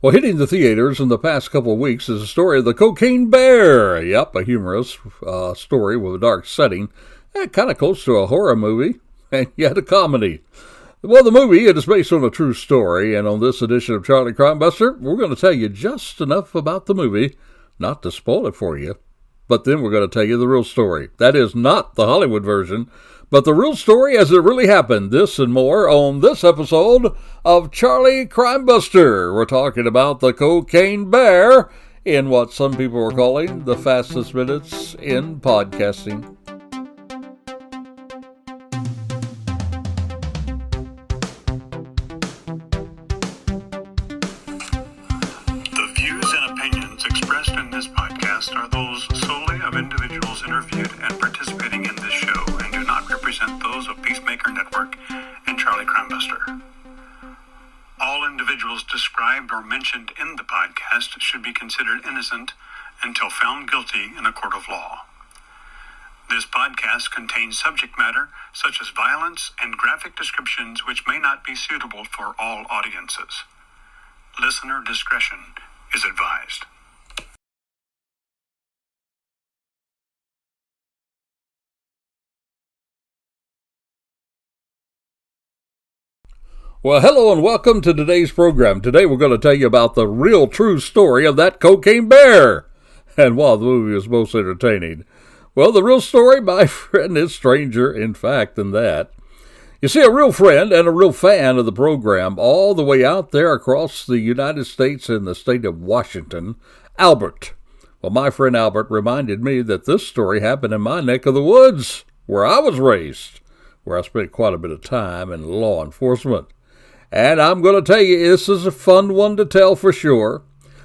Well, hitting the theaters in the past couple of weeks is the story of the Cocaine Bear. Yep, a humorous story with a dark setting, kind of close to a horror movie, and yet a comedy. Well, the movie, it is based on a true story, and on this edition of Charlie Crimebuster, we're going to tell you just enough about the movie, not to spoil it for you, but then we're going to tell you the real story. That is not the Hollywood version, but the real story as it really happened. This and more on this episode of Charlie Crimebuster. We're talking about the Cocaine Bear in what some people are calling the fastest minutes in podcasting. The views and opinions expressed in this podcast are those solely of individuals interviewed and participating in this show and do not represent those of Peacemaker Network and Charlie Crimebuster. All individuals described or mentioned in the podcast should be considered innocent until found guilty in a court of law. This podcast contains subject matter such as violence and graphic descriptions which may not be suitable for all audiences. Listener discretion is advised. Well, hello and welcome to today's program. Today we're going to tell you about the real true story of that Cocaine Bear. And while the movie was most entertaining, well, the real story, my friend, is stranger, in fact, than that. You see, a real friend and a real fan of the program all the way out there across the United States and the state of Washington, Albert. Well, my friend Albert reminded me that this story happened in my neck of the woods, where I was raised, where I spent quite a bit of time in law enforcement. And I'm going to tell you, this is a fun one to tell for sure.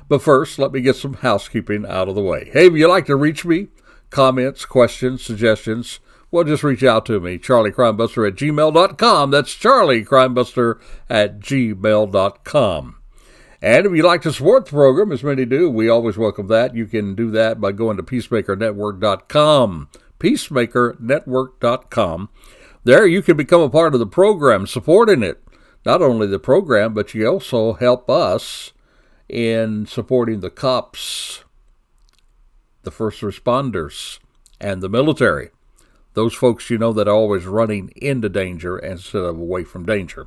But first, let me get some housekeeping out of the way. Hey, if you'd like to reach me, comments, questions, suggestions, well, just reach out to me, charliecrimebuster@gmail.com. That's charliecrimebuster@gmail.com. And if you'd like to support the program, as many do, we always welcome that. You can do that by going to peacemakernetwork.com. peacemakernetwork.com. There you can become a part of the program, supporting it. Not only the program, but you also help us in supporting the cops, the first responders, and the military. Those folks, you know, that are always running into danger instead of away from danger.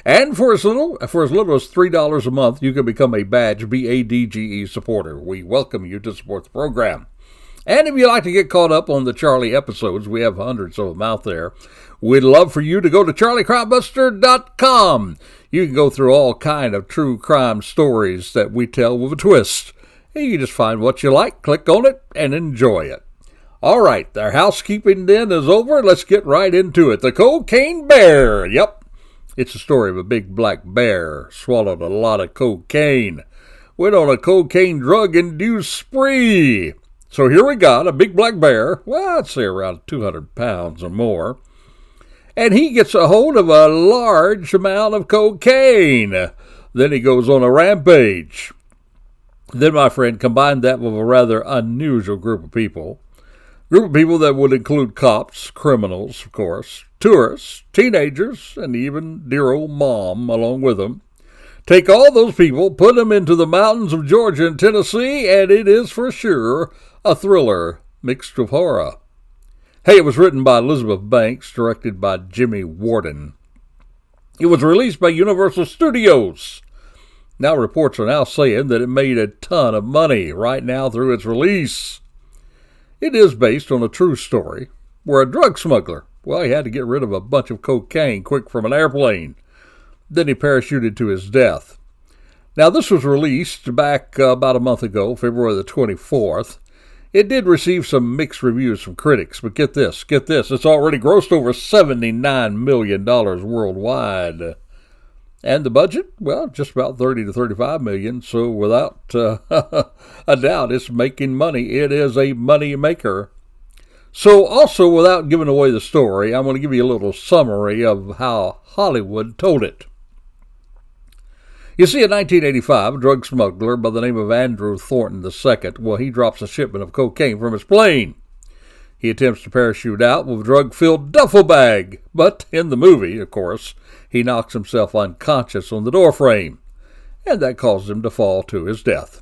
And for as little as $3 a month, you can become a badge, BADGE supporter. We welcome you to support the program. And if you'd like to get caught up on the Charlie episodes, we have hundreds of them out there. We'd love for you to go to charliecrimebuster.com. You can go through all kind of true crime stories that we tell with a twist. And you just find what you like, click on it, and enjoy it. All right, our housekeeping then is over. Let's get right into it. The Cocaine Bear. Yep, it's a story of a big black bear swallowed a lot of cocaine. Went on a cocaine drug-induced spree. So here we got a big black bear, well, I'd say around 200 pounds or more, and he gets a hold of a large amount of cocaine. Then he goes on a rampage. Then, my friend, combine that with a rather unusual group of people that would include cops, criminals, of course, tourists, teenagers, and even dear old mom along with them. Take all those people, put them into the mountains of Georgia and Tennessee, and it is for sure a thriller mixed with horror. Hey, it was written by Elizabeth Banks, directed by Jimmy Warden. It was released by Universal Studios. Now reports are now saying that it made a ton of money right now through its release. It is based on a true story where a drug smuggler, well, he had to get rid of a bunch of cocaine quick from an airplane. Then he parachuted to his death. Now, this was released back about a month ago, February the 24th. It did receive some mixed reviews from critics, but get this, it's already grossed over $79 million worldwide. And the budget, well, just about $30 to $35 million, so without a doubt, it's making money. It is a money maker. So also, without giving away the story, I'm going to give you a little summary of how Hollywood told it. You see, in 1985, a drug smuggler by the name of Andrew Thornton II, well, he drops a shipment of cocaine from his plane. He attempts to parachute out with a drug-filled duffel bag, but in the movie, of course, he knocks himself unconscious on the doorframe. and that caused him to fall to his death.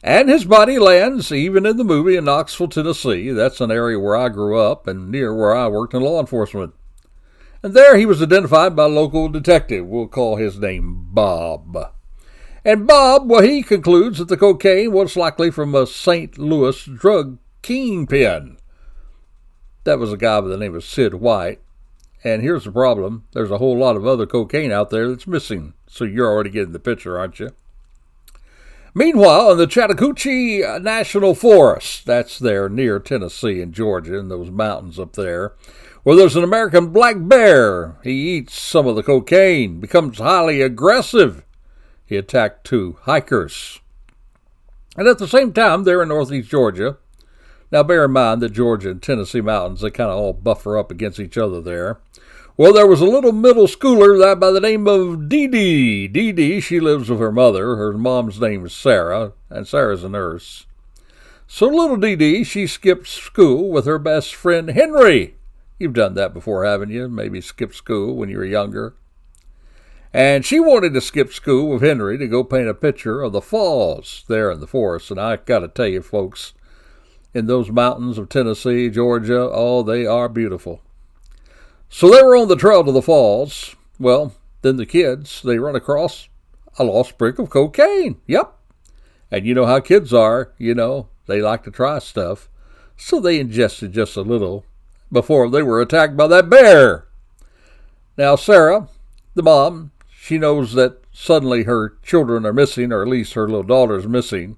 And his body lands, even in the movie, in Knoxville, Tennessee. That's an area where I grew up and near where I worked in law enforcement. And there he was identified by a local detective. We'll call his name Bob. And Bob, well, he concludes that the cocaine was likely from a St. Louis drug kingpin. That was a guy by the name of Sid White. And here's the problem. There's a whole lot of other cocaine out there that's missing. So you're already getting the picture, aren't you? Meanwhile, in the Chattahoochee National Forest, that's there near Tennessee and Georgia, in those mountains up there, where there's an American black bear. He eats some of the cocaine, becomes highly aggressive. He attacked 2 hikers. And at the same time, there in northeast Georgia, now bear in mind that Georgia and Tennessee mountains, they kind of all buffer up against each other there. Well, there was a little middle schooler by the name of Dee Dee. Dee Dee, she lives with her mother. Her mom's name is Sarah, and Sarah's a nurse. So little Dee Dee, she skipped school with her best friend Henry. You've done that before, haven't you? Maybe skipped school when you were younger. And she wanted to skip school with Henry to go paint a picture of the falls there in the forest. And I got to tell you, folks, in those mountains of Tennessee, Georgia, oh, they are beautiful. So they were on the trail to the falls. Well, then the kids, they run across a lost brick of cocaine. Yep. And you know how kids are, they like to try stuff. So they ingested just a little before they were attacked by that bear. Now, Sarah, the mom, she knows that suddenly her children are missing, or at least her little daughter's missing.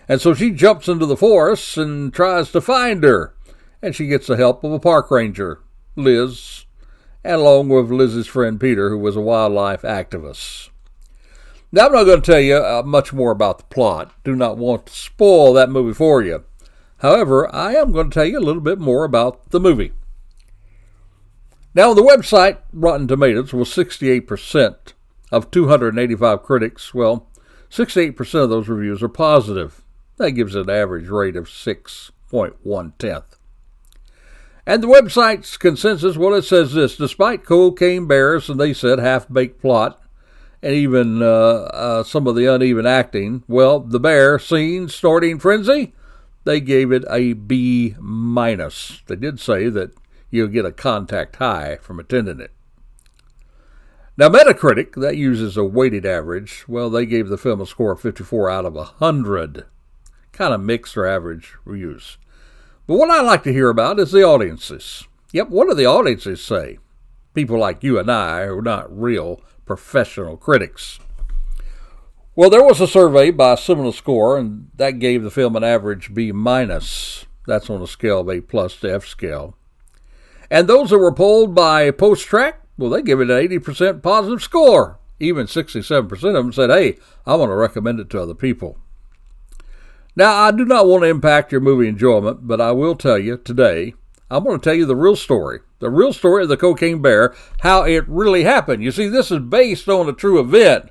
And so she jumps into the forest and tries to find her. And she gets the help of a park ranger, Liz, and along with Liz's friend Peter, who was a wildlife activist. Now, I'm not going to tell you much more about the plot. Do not want to spoil that movie for you. However, I am going to tell you a little bit more about the movie. Now, on the website, Rotten Tomatoes was 68% of 285 critics. Well, 68% of those reviews are positive. That gives it an average rate of 6.1. And the website's consensus, well, it says this: despite cocaine bears and they said half-baked plot and even some of the uneven acting, well, the bear scene snorting frenzy, they gave it a B-. They did say that you'll get a contact high from attending it. Now, Metacritic, that uses a weighted average, well, they gave the film a score of 54 out of 100. Kind of mixed or average reviews. But what I like to hear about is the audiences. Yep, what do the audiences say? People like you and I who are not real professional critics. Well, there was a survey by Similar Score, and that gave the film an average B-. That's on a scale of A+ to F scale. And those that were polled by PostTrack, well, they give it an 80% positive score. Even 67% of them said, hey, I want to recommend it to other people. Now, I do not want to impact your movie enjoyment, but I will tell you today, I'm going to tell you the real story of the cocaine bear, how it really happened. You see, this is based on a true event,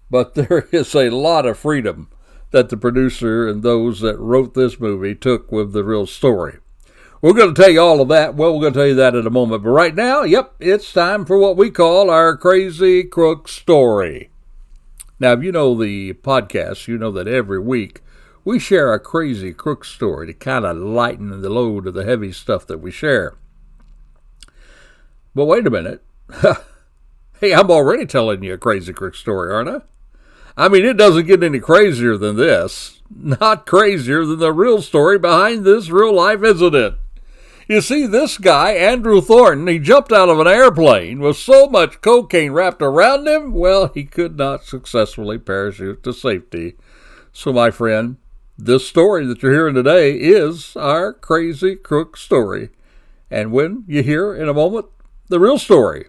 but there is a lot of freedom that the producer and those that wrote this movie took with the real story. We're going to tell you all of that. Well, we're going to tell you that in a moment. But right now, yep, it's time for what we call our Crazy Crook Story. Now, if you know the podcast, you know that every week we share a crazy crook story to kind of lighten the load of the heavy stuff that we share. But wait a minute. Hey, I'm already telling you a crazy crook story, aren't I? I mean, it doesn't get any crazier than this. Not crazier than the real story behind this real-life incident. You see, this guy, Andrew Thornton, he jumped out of an airplane with so much cocaine wrapped around him, well, he could not successfully parachute to safety. So, my friend, this story that you're hearing today is our Crazy Crook Story. And when you hear in a moment the real story,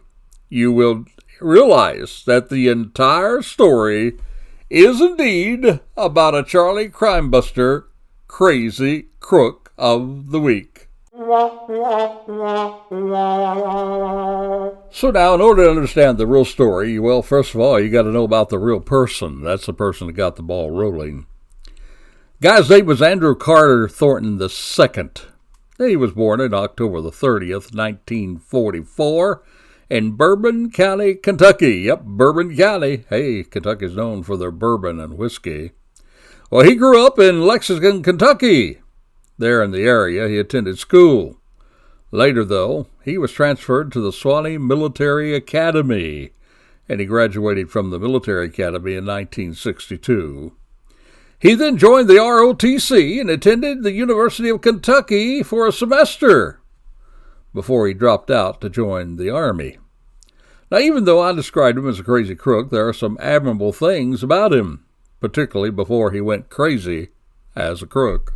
you will realize that the entire story is indeed about a Charlie Crimebuster Crazy Crook of the Week. So now, in order to understand the real story, well, first of all, you got to know about the real person. That's the person that got the ball rolling. Guy's name was Andrew Carter Thornton II. He was born on October the 30th, 1944, in Bourbon County, Kentucky. Yep, Bourbon County. Hey, Kentucky's known for their bourbon and whiskey. Well, he grew up in Lexington, Kentucky. There in the area, he attended school. Later, though, he was transferred to the Swanee Military Academy, and he graduated from the Military Academy in 1962. He then joined the ROTC and attended the University of Kentucky for a semester before he dropped out to join the Army. Now, even though I described him as a crazy crook, there are some admirable things about him, particularly before he went crazy as a crook.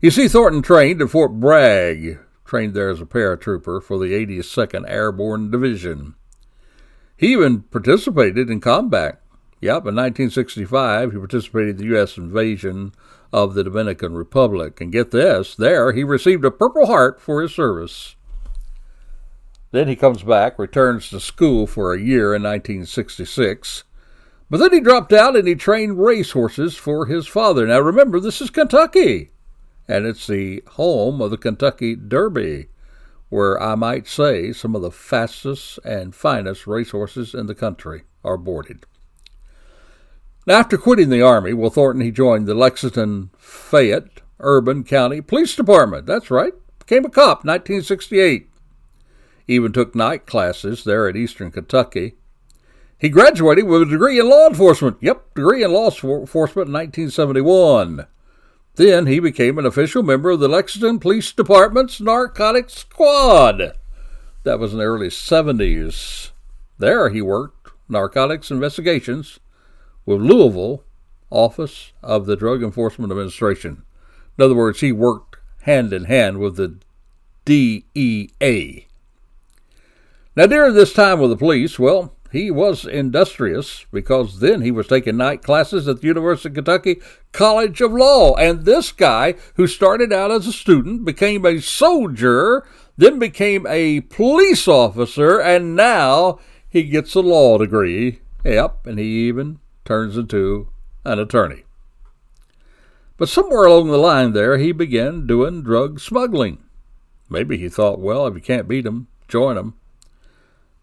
You see, Thornton trained at Fort Bragg, trained there as a paratrooper for the 82nd Airborne Division. He even participated in combat. Yep, in 1965, he participated in the U.S. invasion of the Dominican Republic. And get this, there he received a Purple Heart for his service. Then he comes back, returns to school for a year in 1966. But then he dropped out and he trained racehorses for his father. Now remember, this is Kentucky, and it's the home of the Kentucky Derby, where I might say some of the fastest and finest racehorses in the country are boarded. Now, after quitting the Army, Thornton, he joined the Lexington Fayette Urban County Police Department. That's right, became a cop in 1968. Even took night classes there at Eastern Kentucky. He graduated with a degree in law enforcement. Yep, degree in law enforcement in 1971. Then he became an official member of the Lexington Police Department's Narcotics Squad. That was in the early 70s. There he worked narcotics investigations with Louisville Office of the Drug Enforcement Administration. In other words, he worked hand in hand with the DEA. Now, during this time with the police, he was industrious because then he was taking night classes at the University of Kentucky College of Law. And this guy, who started out as a student, became a soldier, then became a police officer, and now he gets a law degree. Yep, and he even turns into an attorney. But somewhere along the line there, he began doing drug smuggling. Maybe he thought, if you can't beat him, join him.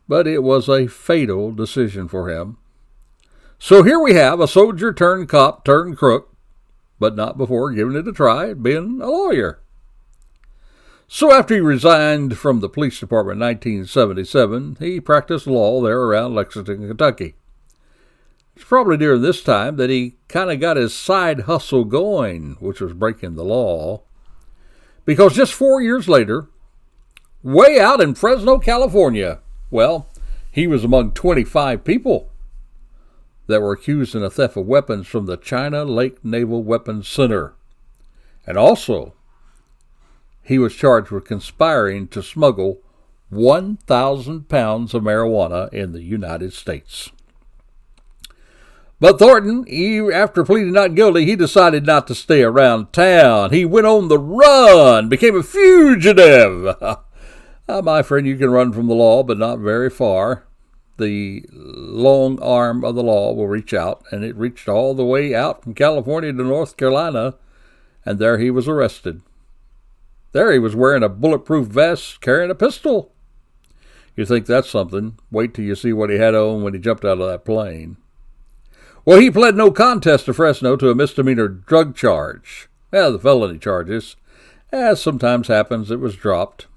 But it was a fatal decision for him. So here we have a soldier turned cop turned crook, but not before giving it a try at being a lawyer. So after he resigned from the police department in 1977, he practiced law there around Lexington, Kentucky. It's probably during this time that he kind of got his side hustle going, which was breaking the law. Because just 4 years later, way out in Fresno, California, he was among 25 people that were accused in a theft of weapons from the China Lake Naval Weapons Center. And also, he was charged with conspiring to smuggle 1,000 pounds of marijuana in the United States. But Thornton, after pleading not guilty, he decided not to stay around town. He went on the run, became a fugitive. My friend, you can run from the law, but not very far. The long arm of the law will reach out, and it reached all the way out from California to North Carolina, and there he was arrested. There he was wearing a bulletproof vest, carrying a pistol. You think that's something? Wait till you see what he had on when he jumped out of that plane. He pled no contest to Fresno to a misdemeanor drug charge. The felony charges, as sometimes happens, it was dropped.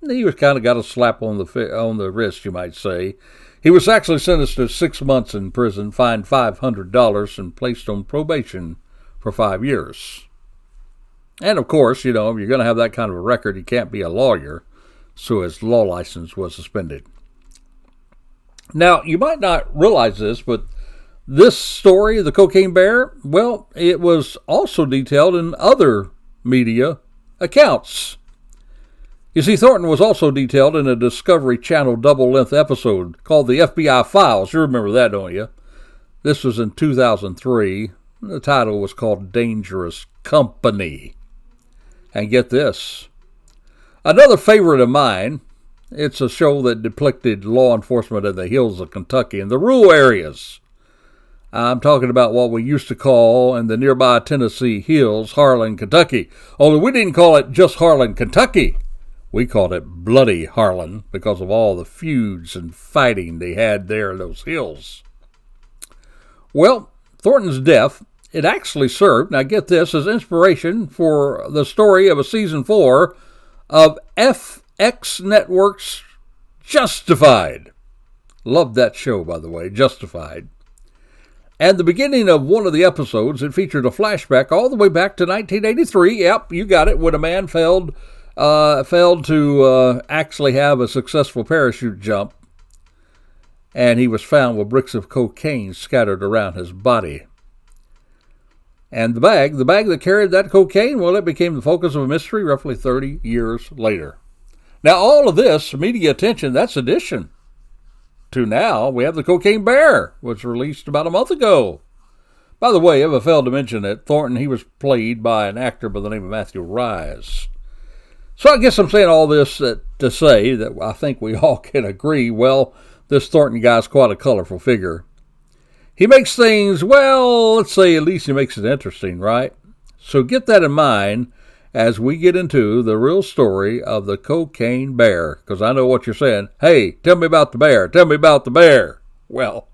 He was kind of got a slap on the wrist, you might say. He was actually sentenced to 6 months in prison, fined $500, and placed on probation for 5 years. And of course, if you're going to have that kind of a record, you can't be a lawyer, so his law license was suspended. Now, you might not realize this, but this story, the Cocaine Bear, it was also detailed in other media accounts. You see, Thornton was also detailed in a Discovery Channel double-length episode called The FBI Files. You remember that, don't you? This was in 2003. The title was called Dangerous Company. And get this. Another favorite of mine, it's a show that depicted law enforcement in the hills of Kentucky and the rural areas. I'm talking about what we used to call in the nearby Tennessee hills, Harlan, Kentucky. Only we didn't call it just Harlan, Kentucky. We called it Bloody Harlan because of all the feuds and fighting they had there in those hills. Well, Thornton's death, it actually served, now get this, as inspiration for the story of a season 4 of FX Network's Justified. Loved that show, by the way, Justified. And the beginning of one of the episodes, it featured a flashback all the way back to 1983. Yep, you got it, when a man failed to actually have a successful parachute jump, and he was found with bricks of cocaine scattered around his body. And the bag that carried that cocaine, well, it became the focus of a mystery roughly 30 years later. Now, all of this media attention, that's addition to now we have the Cocaine Bear, which was released about a month ago. By the way, if I failed to mention it, Thornton, he was played by an actor by the name of Matthew Rise. So I guess I'm saying all this to say that I think we all can agree, well, this Thornton guy's quite a colorful figure. He makes things, well, let's say at least he makes it interesting, right? So get that in mind as we get into the real story of the Cocaine Bear, because I know what you're saying. Hey, tell me about the bear. Tell me about the bear. Well,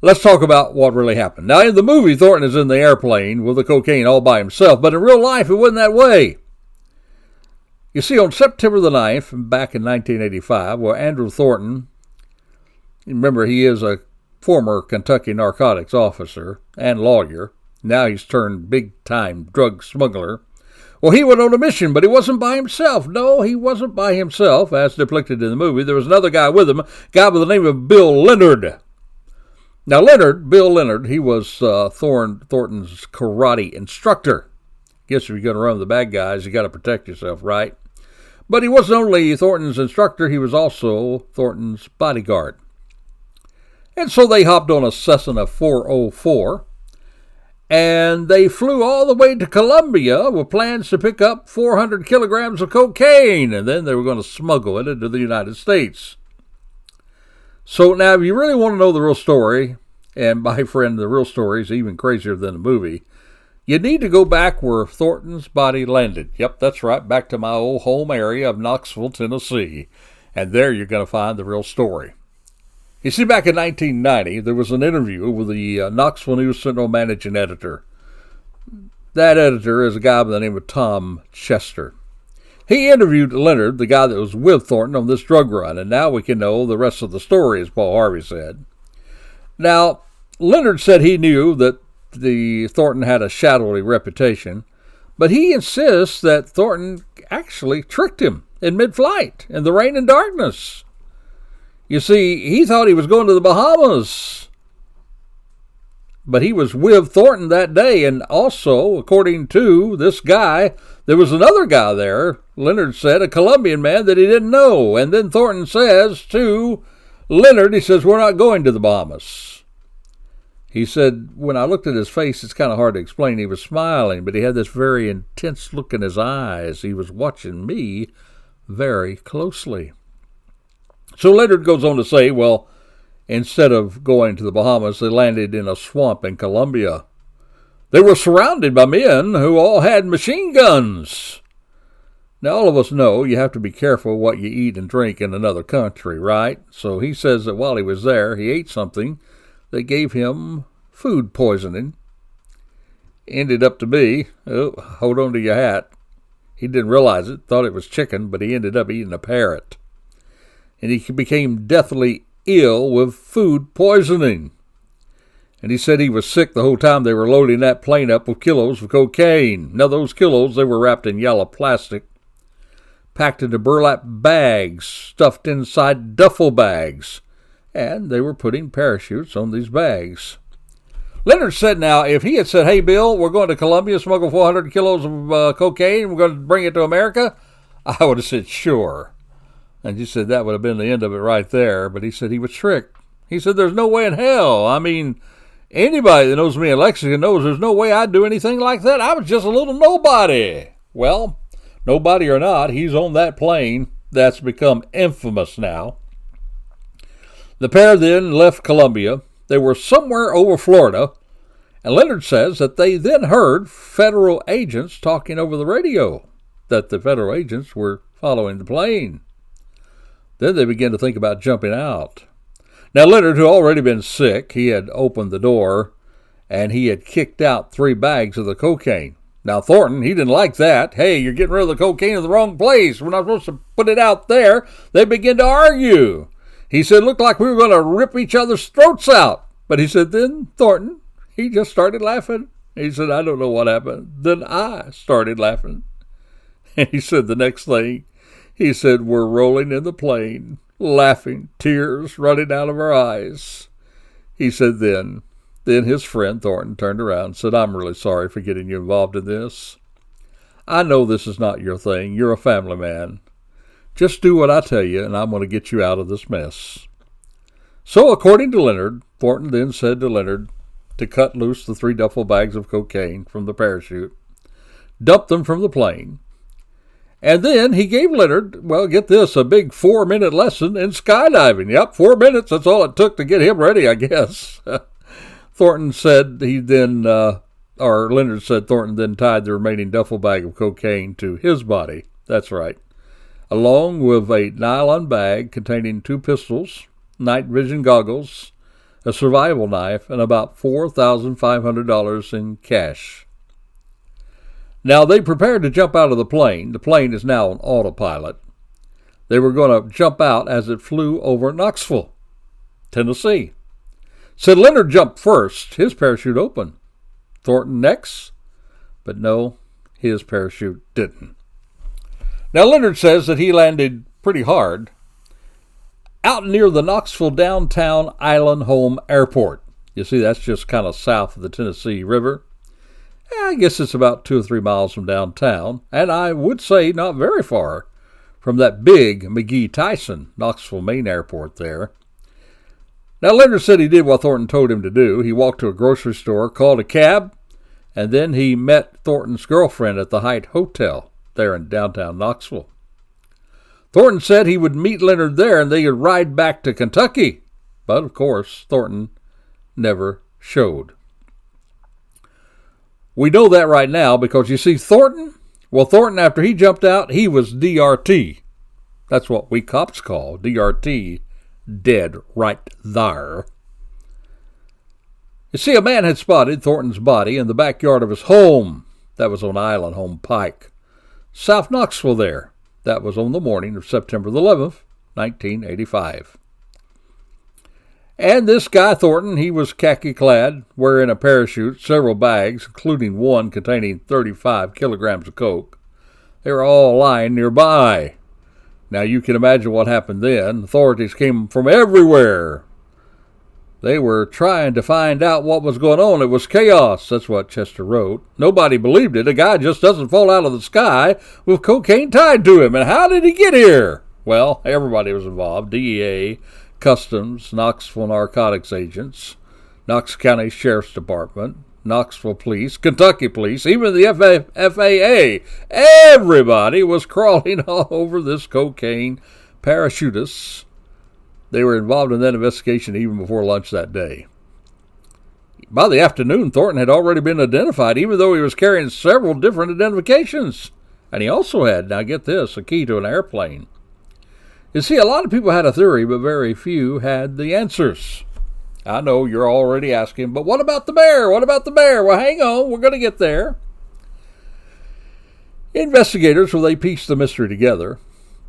let's talk about what really happened. Now, in the movie, Thornton is in the airplane with the cocaine all by himself, but in real life, it wasn't that way. You see, on September the 9th, back in 1985, where Andrew Thornton, remember he is a former Kentucky narcotics officer and lawyer, now he's turned big-time drug smuggler. Well, he went on a mission, but he wasn't by himself. No, he wasn't by himself, as depicted in the movie. There was another guy with him, a guy by the name of Bill Leonard. Now, Bill Leonard, he was Thornton's karate instructor. Guess if you're going to run with the bad guys, you got to protect yourself, right? But he wasn't only Thornton's instructor, he was also Thornton's bodyguard. And so they hopped on a Cessna 404, and they flew all the way to Colombia with plans to pick up 400 kilograms of cocaine, and then they were going to smuggle it into the United States. So now, if you really want to know the real story, and my friend, the real story is even crazier than the movie, you need to go back where Thornton's body landed. Yep, that's right, back to my old home area of Knoxville, Tennessee. And there you're going to find the real story. You see, back in 1990, there was an interview with the Knoxville News Sentinel managing editor. That editor is a guy by the name of Tom Chester. He interviewed Leonard, the guy that was with Thornton on this drug run, and now we can know the rest of the story, as Paul Harvey said. Now, Leonard said he knew that the Thornton had a shadowy reputation, but he insists that Thornton actually tricked him in mid-flight in the rain and darkness. You see, he thought he was going to the Bahamas, but he was with Thornton that day, and also, according to this guy, there was another guy there, Leonard said, a Colombian man that he didn't know, and then Thornton says to Leonard, he says, we're not going to the Bahamas. He said, when I looked at his face, it's kind of hard to explain. He was smiling, but he had this very intense look in his eyes. He was watching me very closely. So Leonard goes on to say, well, instead of going to the Bahamas, they landed in a swamp in Colombia. They were surrounded by men who all had machine guns. Now, all of us know you have to be careful what you eat and drink in another country, right? So he says that while he was there, he ate something that gave him food poisoning. Ended up to be, hold on to your hat. He didn't realize it, thought it was chicken, but he ended up eating a parrot. And he became deathly ill with food poisoning. And he said he was sick the whole time they were loading that plane up with kilos of cocaine. Now, those kilos, they were wrapped in yellow plastic, packed into burlap bags, stuffed inside duffel bags, and they were putting parachutes on these bags. Leonard said now, if he had said, hey, Bill, we're going to Colombia, smuggle 400 kilos of cocaine, we're going to bring it to America, I would have said, sure. And he said that would have been the end of it right there, but he said he was tricked. He said, there's no way in hell. I mean, anybody that knows me in Lexington knows there's no way I'd do anything like that. I was just a little nobody. Well, nobody or not, he's on that plane that's become infamous now. The pair then left Colombia. They were somewhere over Florida, and Leonard says that they then heard federal agents talking over the radio, that the federal agents were following the plane. Then they began to think about jumping out. Now Leonard, who had already been sick, he had opened the door, and he had kicked out 3 bags of the cocaine. Now Thornton, he didn't like that. Hey, you're getting rid of the cocaine in the wrong place. We're not supposed to put it out there. They began to argue. He said, looked like we were going to rip each other's throats out. But he said, then Thornton, he just started laughing. He said, I don't know what happened. Then I started laughing. And he said the next thing, he said, we're rolling in the plane, laughing, tears running out of our eyes. He said then his friend Thornton turned around and said, I'm really sorry for getting you involved in this. I know this is not your thing. You're a family man. Just do what I tell you, and I'm going to get you out of this mess. So, according to Leonard, Thornton then said to Leonard to cut loose the 3 duffel bags of cocaine from the parachute, dump them from the plane, and then he gave Leonard, well, get this, a big 4-minute lesson in skydiving. Yep, 4 minutes, that's all it took to get him ready, I guess. Thornton said Leonard said Thornton then tied the remaining duffel bag of cocaine to his body. That's right. Along with a nylon bag containing 2 pistols, night vision goggles, a survival knife, and about $4,500 in cash. Now, they prepared to jump out of the plane. The plane is now on autopilot. They were going to jump out as it flew over Knoxville, Tennessee. Said Leonard jumped first. His parachute opened. Thornton next. But no, his parachute didn't. Now, Leonard says that he landed pretty hard out near the Knoxville downtown Island Home Airport. You see, that's just kind of south of the Tennessee River. I guess it's about 2 or 3 miles from downtown, and I would say not very far from that big McGee-Tyson Knoxville main airport there. Now, Leonard said he did what Thornton told him to do. He walked to a grocery store, called a cab, and then he met Thornton's girlfriend at the Hyatt Hotel there in downtown Knoxville. Thornton said he would meet Leonard there and they could ride back to Kentucky. But, of course, Thornton never showed. We know that right now because, you see, Thornton, after he jumped out, he was DRT. That's what we cops call DRT, dead right there. You see, a man had spotted Thornton's body in the backyard of his home. That was on Island Home Pike, South Knoxville there. That was on the morning of September the 11th, 1985. And this guy, Thornton, he was khaki-clad, wearing a parachute, several bags, including one containing 35 kilograms of coke. They were all lying nearby. Now, you can imagine what happened then. Authorities came from everywhere. They were trying to find out what was going on. It was chaos. That's what Chester wrote. Nobody believed it. A guy just doesn't fall out of the sky with cocaine tied to him. And how did he get here? Well, everybody was involved. DEA, Customs, Knoxville narcotics agents, Knox County Sheriff's Department, Knoxville Police, Kentucky Police, even the FAA. Everybody was crawling all over this cocaine parachutist. They were involved in that investigation even before lunch that day. By the afternoon, Thornton had already been identified, even though he was carrying several different identifications. And he also had, now get this, a key to an airplane. You see, a lot of people had a theory, but very few had the answers. I know you're already asking, but what about the bear? What about the bear? Well, hang on, we're going to get there. Investigators, well, they pieced the mystery together.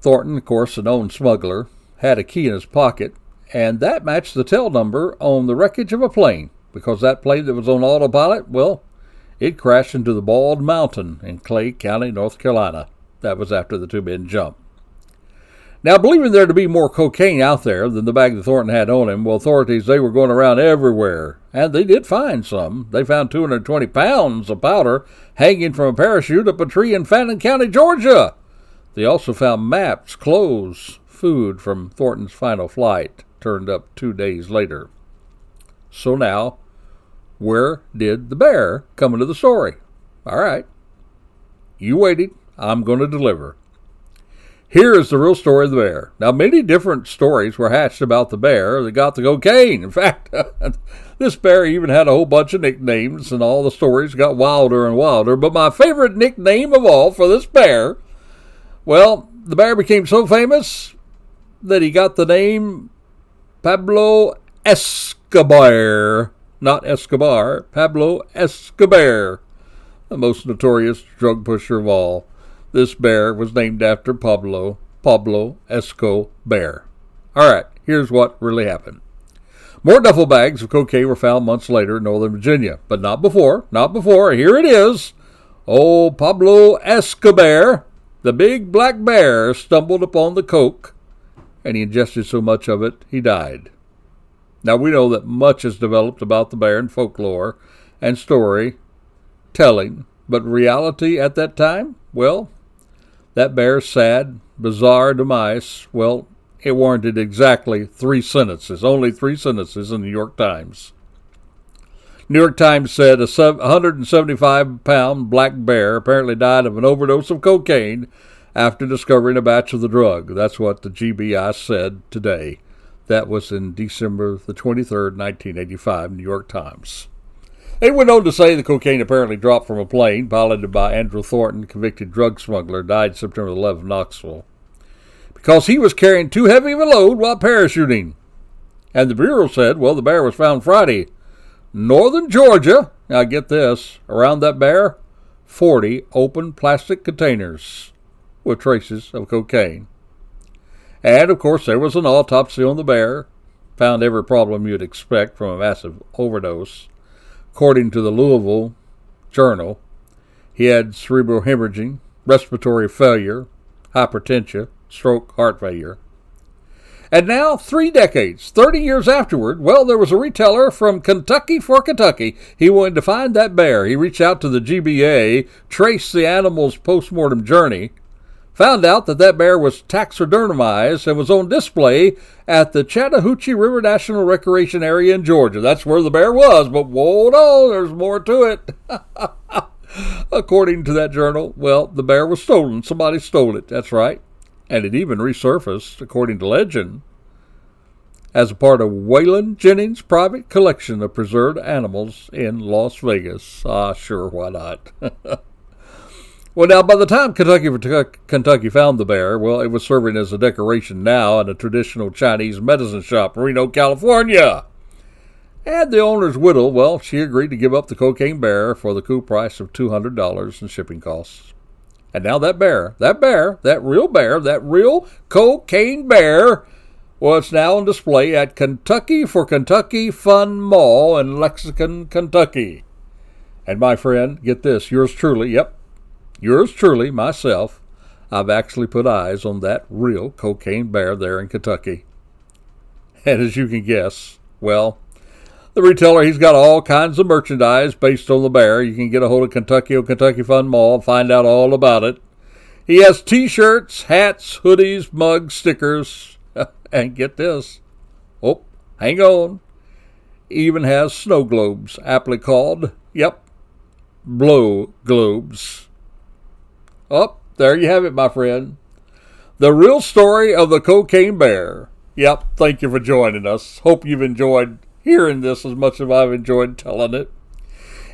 Thornton, of course, a known smuggler, had a key in his pocket, and that matched the tail number on the wreckage of a plane, because that plane that was on autopilot, well, it crashed into the Bald Mountain in Clay County, North Carolina. That was after the 2 men jumped. Now, believing there to be more cocaine out there than the bag that Thornton had on him, well, authorities, they were going around everywhere, and they did find some. They found 220 pounds of powder hanging from a parachute up a tree in Fannin County, Georgia. They also found maps, clothes, food from Thornton's final flight, turned up 2 days later. So now, where did the bear come into the story? All right. You waited. I'm going to deliver. Here is the real story of the bear. Now, many different stories were hatched about the bear that got the cocaine. In fact, this bear even had a whole bunch of nicknames, and all the stories got wilder and wilder. But my favorite nickname of all for this bear, well, the bear became so famous that he got the name Pablo Escobar. Not Escobar, Pablo Escobar, the most notorious drug pusher of all. This bear was named after Pablo Escobar. All right, here's what really happened. More duffel bags of cocaine were found months later in Northern Virginia, but not before. Here it is. Old Pablo Escobar, the big black bear, stumbled upon the coke, and he ingested so much of it, he died. Now, we know that much has developed about the bear in folklore and storytelling, but reality at that time, well, that bear's sad, bizarre demise, well, it warranted exactly 3 sentences, only 3 sentences in the New York Times. New York Times said a 175-pound black bear apparently died of an overdose of cocaine after discovering a batch of the drug. That's what the GBI said today. That was in December the 23rd, 1985, New York Times. They went on to say the cocaine apparently dropped from a plane piloted by Andrew Thornton, convicted drug smuggler, died September 11th in Knoxville, because he was carrying too heavy of a load while parachuting. And the Bureau said, well, the bear was found Friday. Northern Georgia, now get this, around that bear, 40 open plastic containers with traces of cocaine. And, of course, there was an autopsy on the bear, found every problem you'd expect from a massive overdose. According to the Louisville Journal, he had cerebral hemorrhaging, respiratory failure, hypertension, stroke, heart failure. And now, 3 decades, 30 years afterward, well, there was a retailer from Kentucky for Kentucky. He wanted to find that bear. He reached out to the GBA, traced the animal's postmortem journey, found out that bear was taxidermized and was on display at the Chattahoochee River National Recreation Area in Georgia. That's where the bear was, but hold on, there's more to it. According to that journal, well, the bear was stolen. Somebody stole it, that's right. And it even resurfaced, according to legend, as a part of Waylon Jennings' private collection of preserved animals in Las Vegas. Sure, why not? Well, now, by the time Kentucky found the bear, well, it was serving as a decoration now in a traditional Chinese medicine shop in Reno, California. And the owner's widow, well, she agreed to give up the cocaine bear for the cool price of $200 in shipping costs. And now that real cocaine bear, well, it's now on display at Kentucky for Kentucky Fun Mall in Lexington, Kentucky. And my friend, get this, yours truly, myself, I've actually put eyes on that real cocaine bear there in Kentucky. And as you can guess, well, the retailer, he's got all kinds of merchandise based on the bear. You can get a hold of Kentucky Fun Mall and find out all about it. He has t-shirts, hats, hoodies, mugs, stickers, and get this. Oh, hang on. Even has snow globes, aptly called, blow globes. Oh, there you have it, my friend. The real story of the cocaine bear. Thank you for joining us. Hope you've enjoyed hearing this as much as I've enjoyed telling it.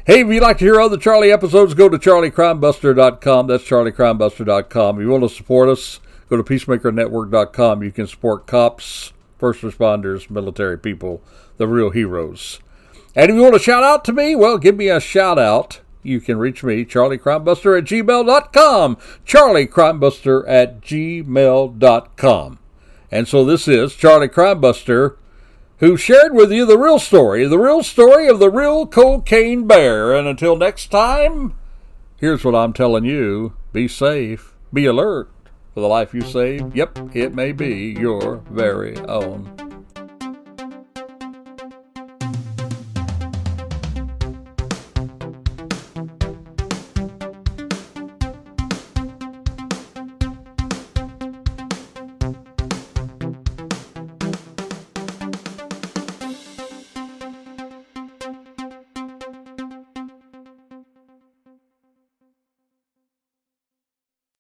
Hey, if you'd like to hear other Charlie episodes, go to charliecrimebuster.com. That's charliecrimebuster.com. If you want to support us, go to peacemakernetwork.com. You can support cops, first responders, military people, the real heroes. And if you want to shout out to me, well, give me a shout out. You can reach me, charliecrimebuster@gmail.com. charliecrimebuster@gmail.com. And so this is Charlie Crimebuster, who shared with you the real story of the real cocaine bear. And until next time, here's what I'm telling you. Be safe, be alert for the life you save. It may be your very own.